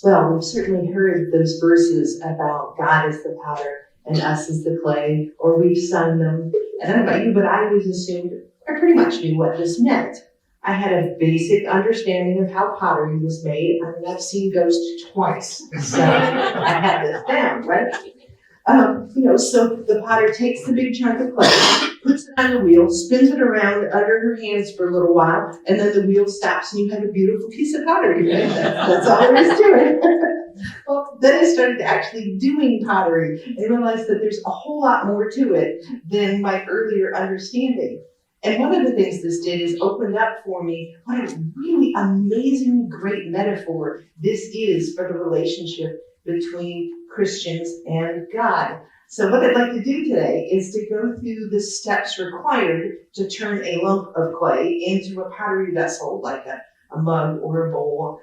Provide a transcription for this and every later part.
Well, we've certainly heard those verses about God as the potter and us as the clay, or we've sung them. And I don't know about you, but I always assumed I pretty much knew what this meant. I had a basic understanding of how pottery was made. I mean, I've seen Ghost twice, so I had this down, right? So the potter takes the big chunk of clay, puts it on the wheel, spins it around under her hands for a little while, and then the wheel stops and you have a beautiful piece of pottery. Right? That's all there is to it. Well, then I started actually doing pottery and realized that there's a whole lot more to it than my earlier understanding. And one of the things this did is opened up for me what a really amazing, great metaphor this is for the relationship between Christians and God. So what I'd like to do today is to go through the steps required to turn a lump of clay into a pottery vessel, like a mug or a bowl,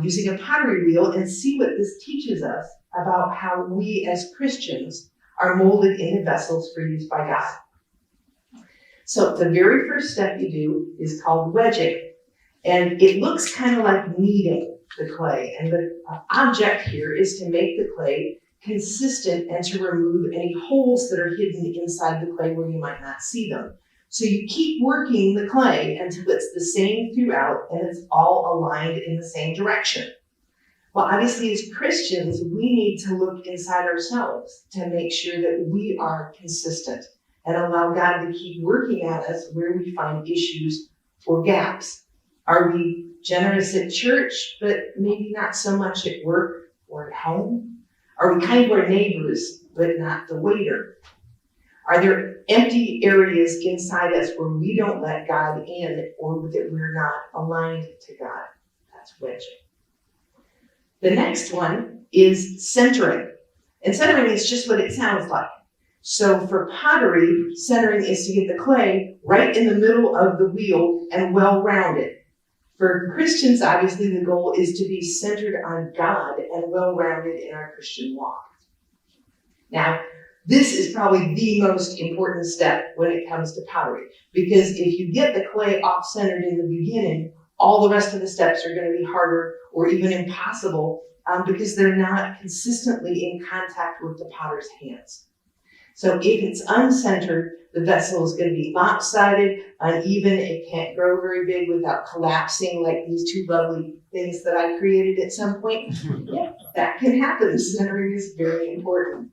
using a pottery wheel, and see what this teaches us about how we as Christians are molded into vessels for use by God. So the very first step you do is called wedging, and it looks kind of like kneading the clay. And the object here is to make the clay consistent and to remove any holes that are hidden inside the clay where you might not see them. So you keep working the clay until it's the same throughout and it's all aligned in the same direction. Well, obviously as Christians, we need to look inside ourselves to make sure that we are consistent and allow God to keep working at us where we find issues or gaps. Are we generous at church, but maybe not so much at work or at home? Are we kind to our neighbors, but not the waiter? Are there empty areas inside us where we don't let God in or that we're not aligned to God? That's wedging. The next one is centering. And centering is just what it sounds like. So for pottery, centering is to get the clay right in the middle of the wheel and well-rounded. For Christians, obviously, the goal is to be centered on God and well-rounded in our Christian walk. Now, this is probably the most important step when it comes to pottery, because if you get the clay off-centered in the beginning, all the rest of the steps are going to be harder or even impossible because they're not consistently in contact with the potter's hands. So if it's uncentered, the vessel is going to be lopsided, uneven. It can't grow very big without collapsing like these two lovely things that I created at some point. Yeah, that can happen. Centering is very important.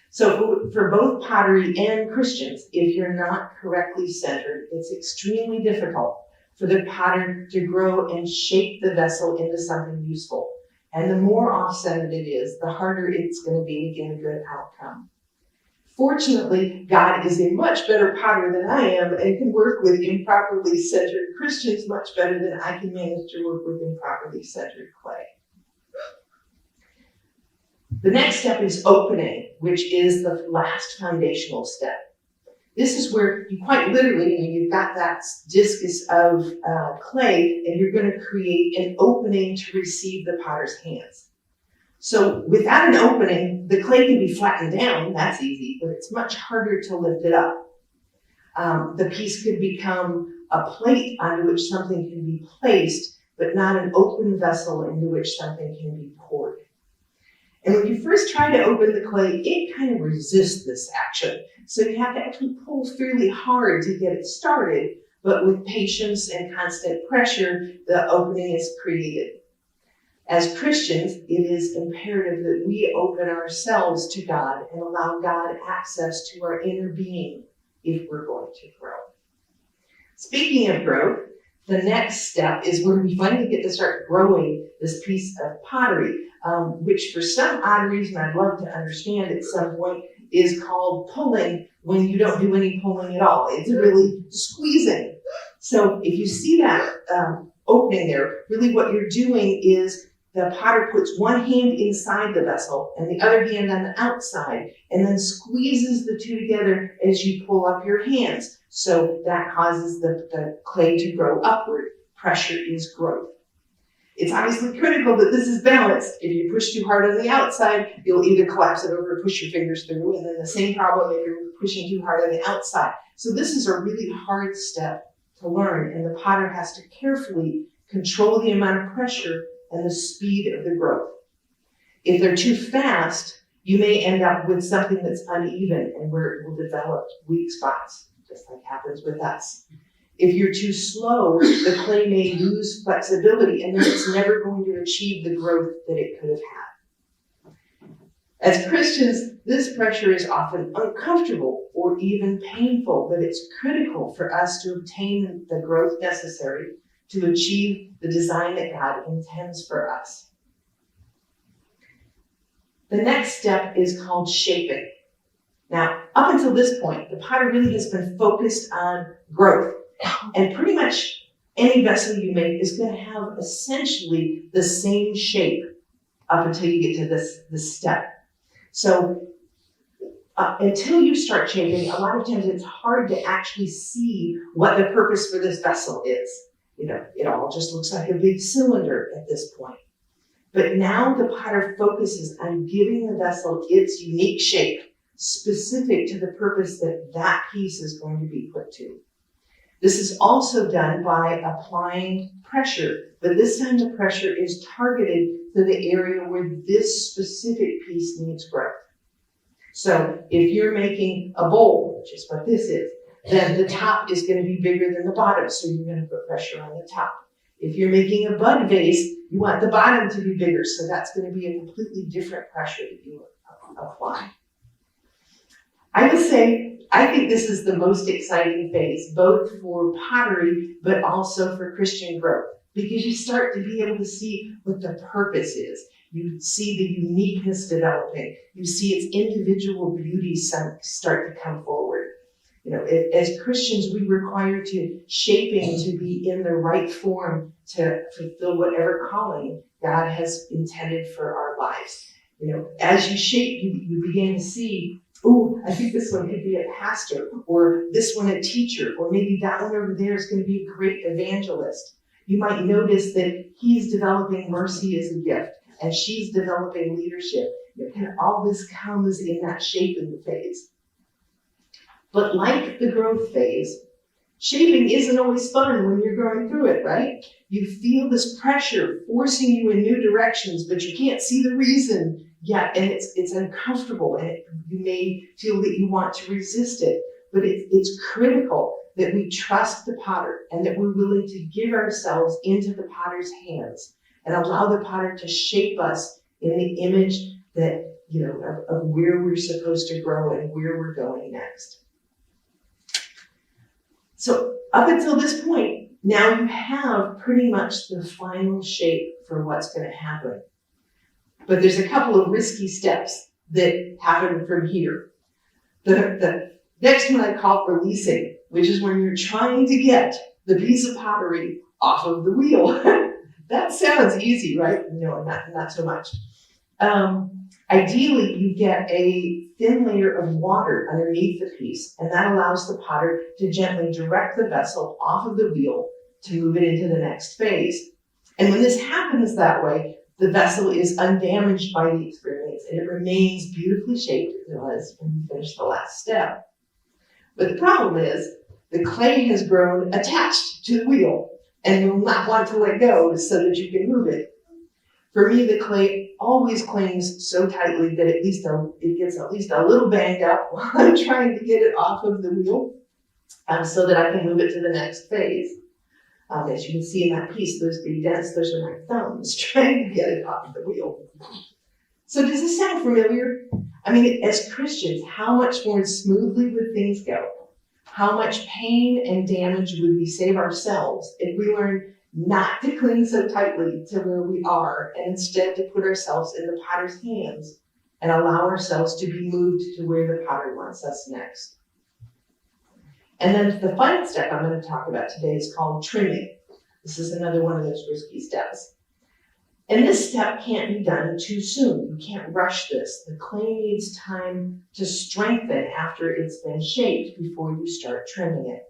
So for both pottery and Christians, if you're not correctly centered, it's extremely difficult for the potter to grow and shape the vessel into something useful. And the more off-centered it is, the harder it's going to be to get a good outcome. Fortunately, God is a much better potter than I am and can work with improperly centered Christians much better than I can manage to work with improperly centered clay. The next step is opening, which is the last foundational step. This is where you quite literally, you've got that discus of clay and you're going to create an opening to receive the potter's hands. So without an opening, the clay can be flattened down. That's easy, but it's much harder to lift it up. The piece could become a plate onto which something can be placed, but not an open vessel into which something can be poured. And when you first try to open the clay, it kind of resists this action. So you have to actually pull fairly hard to get it started, but with patience and constant pressure, the opening is created. As Christians, it is imperative that we open ourselves to God and allow God access to our inner being if we're going to grow. Speaking of growth, the next step is when we finally get to start growing this piece of pottery, which for some odd reason I'd love to understand at some point is called pulling when you don't do any pulling at all. It's really squeezing. So if you see that opening there, really what you're doing is the potter puts one hand inside the vessel and the other hand on the outside and then squeezes the two together as you pull up your hands. So that causes the clay to grow upward. Pressure is growth. It's obviously critical that this is balanced. If you push too hard on the outside, you'll either collapse it over or push your fingers through, and then the same problem if you're pushing too hard on the outside. So this is a really hard step to learn, and the potter has to carefully control the amount of pressure and the speed of the growth. If they're too fast, you may end up with something that's uneven and where it will develop weak spots, just like happens with us. If you're too slow, the clay may lose flexibility and then it's never going to achieve the growth that it could have had. As Christians, this pressure is often uncomfortable or even painful, but it's critical for us to obtain the growth necessary to achieve the design that God intends for us. The next step is called shaping. Now, up until this point, the potter really has been focused on growth. And pretty much any vessel you make is going to have essentially the same shape up until you get to this step. So until you start shaping, a lot of times it's hard to actually see what the purpose for this vessel is. It all just looks like a big cylinder at this point. But now the potter focuses on giving the vessel its unique shape, specific to the purpose that piece is going to be put to. This is also done by applying pressure, but this time the pressure is targeted to the area where this specific piece needs growth. So if you're making a bowl, which is what this is, then the top is going to be bigger than the bottom, so you're going to put pressure on the top. If you're making a bud vase, you want the bottom to be bigger, so that's going to be a completely different pressure that you apply. I would say, I think this is the most exciting phase, both for pottery, but also for Christian growth, because you start to be able to see what the purpose is. You see the uniqueness developing. You see its individual beauty start to come forward. As Christians, we require shaping to be in the right form to fulfill whatever calling God has intended for our lives. As you shape, you begin to see, I think this one could be a pastor, or this one a teacher, or maybe that one over there is going to be a great evangelist. You might notice that he's developing mercy as a gift, and she's developing leadership. All this comes in that shaping phase. But like the growth phase, shaping isn't always fun when you're going through it, right? You feel this pressure forcing you in new directions, but you can't see the reason yet, and it's uncomfortable, and you may feel that you want to resist it. But it's critical that we trust the potter and that we're willing to give ourselves into the potter's hands and allow the potter to shape us in the image that, of where we're supposed to grow and where we're going next. So up until this point, now you have pretty much the final shape for what's going to happen. But there's a couple of risky steps that happen from here. The next one I call releasing, which is when you're trying to get the piece of pottery off of the wheel. That sounds easy, right? No, not so much. Ideally, you get a thin layer of water underneath the piece, and that allows the potter to gently direct the vessel off of the wheel to move it into the next phase. And when this happens that way, the vessel is undamaged by the experience, and it remains beautifully shaped as it was when you finish the last step. But the problem is, the clay has grown attached to the wheel, and will not want to let go so that you can move it. For me, the clay always clings so tightly that it gets at least a little banged up while I'm trying to get it off of the wheel, so that I can move it to the next phase. As you can see in that piece, those big dents, those are my thumbs trying to get it off the wheel. So does this sound familiar? As Christians, how much more smoothly would things go? How much pain and damage would we save ourselves if we learn not to cling so tightly to where we are, and instead to put ourselves in the potter's hands and allow ourselves to be moved to where the potter wants us next. And then the final step I'm going to talk about today is called trimming. This is another one of those risky steps. And this step can't be done too soon. You can't rush this. The clay needs time to strengthen after it's been shaped before you start trimming it.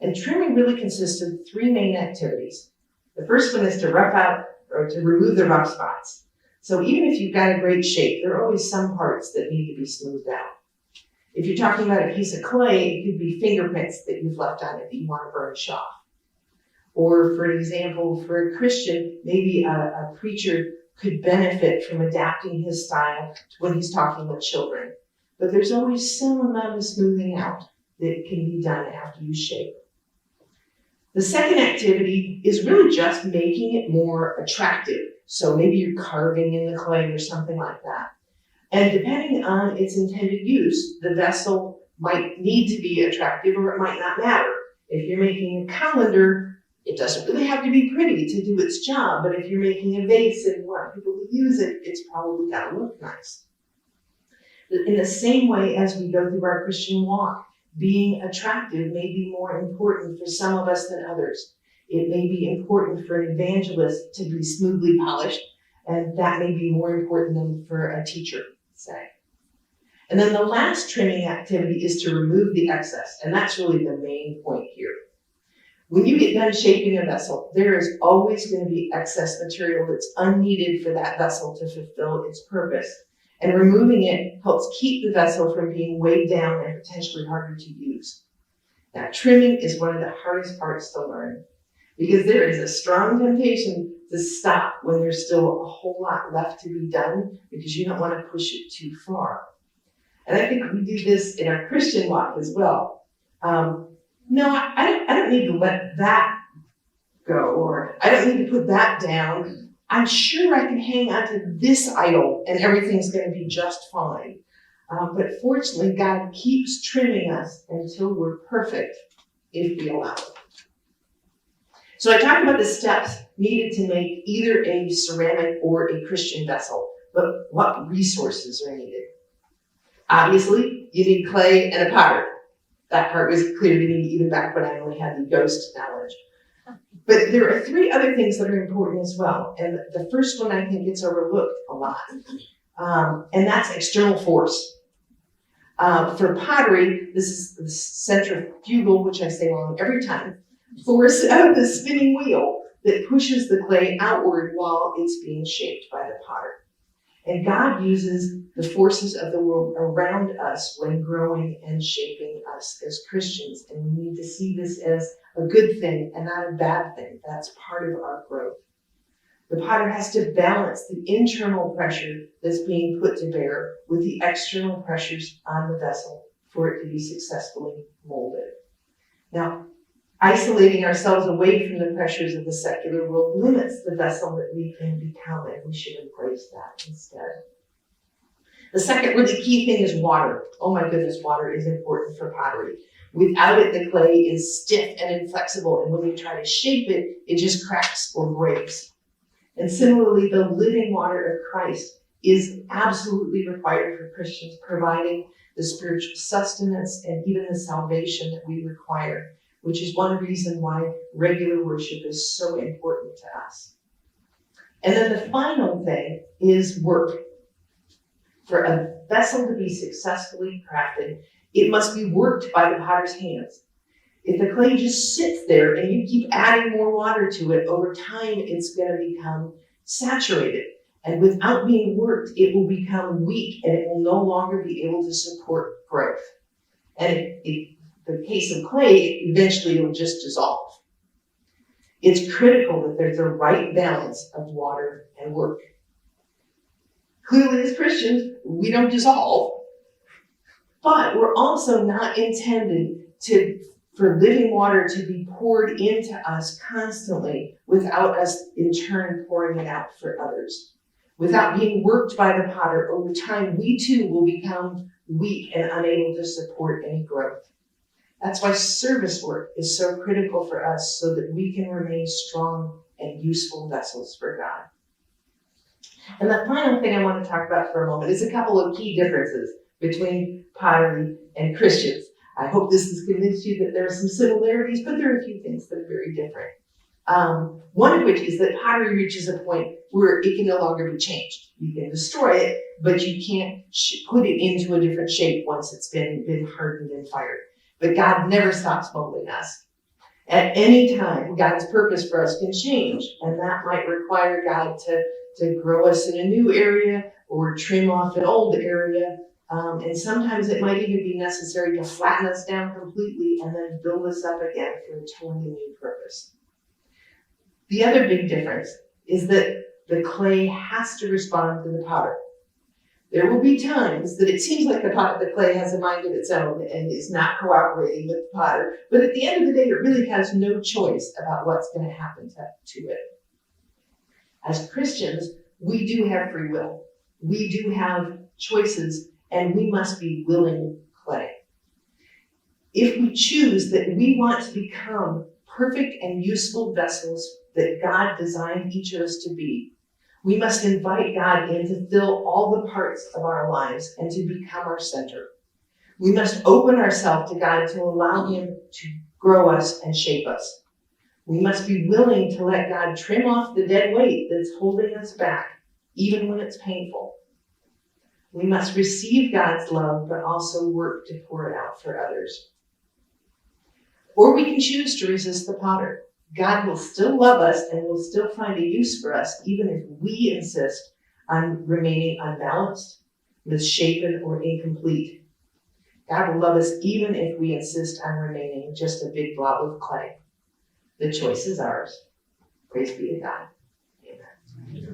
And trimming really consists of three main activities. The first one is to rough out or to remove the rough spots. So even if you've got a great shape, there are always some parts that need to be smoothed out. If you're talking about a piece of clay, it could be fingerprints that you've left on it that you want to burnish off. Or for an example, for a Christian, maybe a preacher could benefit from adapting his style to when he's talking with children. But there's always some amount of smoothing out that can be done after you shape. The second activity is really just making it more attractive. So maybe you're carving in the clay or something like that. And depending on its intended use, the vessel might need to be attractive or it might not matter. If you're making a calendar, it doesn't really have to be pretty to do its job, but if you're making a vase and you want people to use it, it's probably got to look nice. In the same way as we go through our Christian walk, being attractive may be more important for some of us than others. It may be important for an evangelist to be smoothly polished, and that may be more important than for a teacher, say. And then the last trimming activity is to remove the excess, and that's really the main point here. When you get done shaping a vessel, there is always going to be excess material that's unneeded for that vessel to fulfill its purpose. And removing it helps keep the vessel from being weighed down and potentially harder to use. Now, trimming is one of the hardest parts to learn because there is a strong temptation to stop when there's still a whole lot left to be done because you don't want to push it too far. And I think we do this in our Christian walk as well. No, I don't need to let that go, or I don't need to put that down. I'm sure I can hang on to this idol and everything's going to be just fine. But fortunately, God keeps trimming us until we're perfect if we allow it. So I talked about the steps needed to make either a ceramic or a Christian vessel, but what resources are needed? Obviously, you need clay and a potter. That part was clear to me even back when I only had the ghost knowledge. But there are three other things that are important as well. And the first one I think gets overlooked a lot. And that's external force. For pottery, this is the centrifugal, which I say wrong every time, force of the spinning wheel that pushes the clay outward while it's being shaped by the potter. And God uses the forces of the world around us when growing and shaping us as Christians. And we need to see this as a good thing and not a bad thing. That's part of our growth. The potter has to balance the internal pressure that's being put to bear with the external pressures on the vessel for it to be successfully molded. Now, isolating ourselves away from the pressures of the secular world limits the vessel that we can become, and we should embrace that instead. The second really key thing is water. Oh my goodness, water is important for pottery. Without it, the clay is stiff and inflexible, and when you try to shape it, it just cracks or breaks. And similarly, the living water of Christ is absolutely required for Christians, providing the spiritual sustenance and even the salvation that we require, which is one reason why regular worship is so important to us. And then the final thing is work. For a vessel to be successfully crafted, it must be worked by the potter's hands. If the clay just sits there and you keep adding more water to it, over time it's going to become saturated. And without being worked, it will become weak and it will no longer be able to support growth. And in the case of clay, eventually it will just dissolve. It's critical that there's a right balance of water and work. Clearly, as Christians, we don't dissolve, but we're also not intended for living water to be poured into us constantly without us in turn pouring it out for others. Without being worked by the potter, over time, we too will become weak and unable to support any growth. That's why service work is so critical for us so that we can remain strong and useful vessels for God. And the final thing I want to talk about for a moment is a couple of key differences between pottery and Christians. I hope this has convinced you that there are some similarities, but there are a few things that are very different. One of which is that pottery reaches a point where it can no longer be changed. You can destroy it, but you can't put it into a different shape once it's been hardened and fired. But God never stops molding us. At any time, God's purpose for us can change, and that might require God to grow us in a new area or trim off an old area. And sometimes it might even be necessary to flatten us down completely and then build us up again for a totally new purpose. The other big difference is that the clay has to respond to the potter. There will be times that it seems like the clay has a mind of its own and is not cooperating with the potter, but at the end of the day, it really has no choice about what's going to happen to it. As Christians, we do have free will. We do have choices, and we must be willing clay. If we choose that we want to become perfect and useful vessels that God designed each of us to be, we must invite God in to fill all the parts of our lives and to become our center. We must open ourselves to God to allow him to grow us and shape us. We must be willing to let God trim off the dead weight that's holding us back, even when it's painful. We must receive God's love, but also work to pour it out for others. Or we can choose to resist the potter. God will still love us and will still find a use for us, even if we insist on remaining unbalanced, misshapen, or incomplete. God will love us even if we insist on remaining just a big blob of clay. The choice is ours. Praise be to God.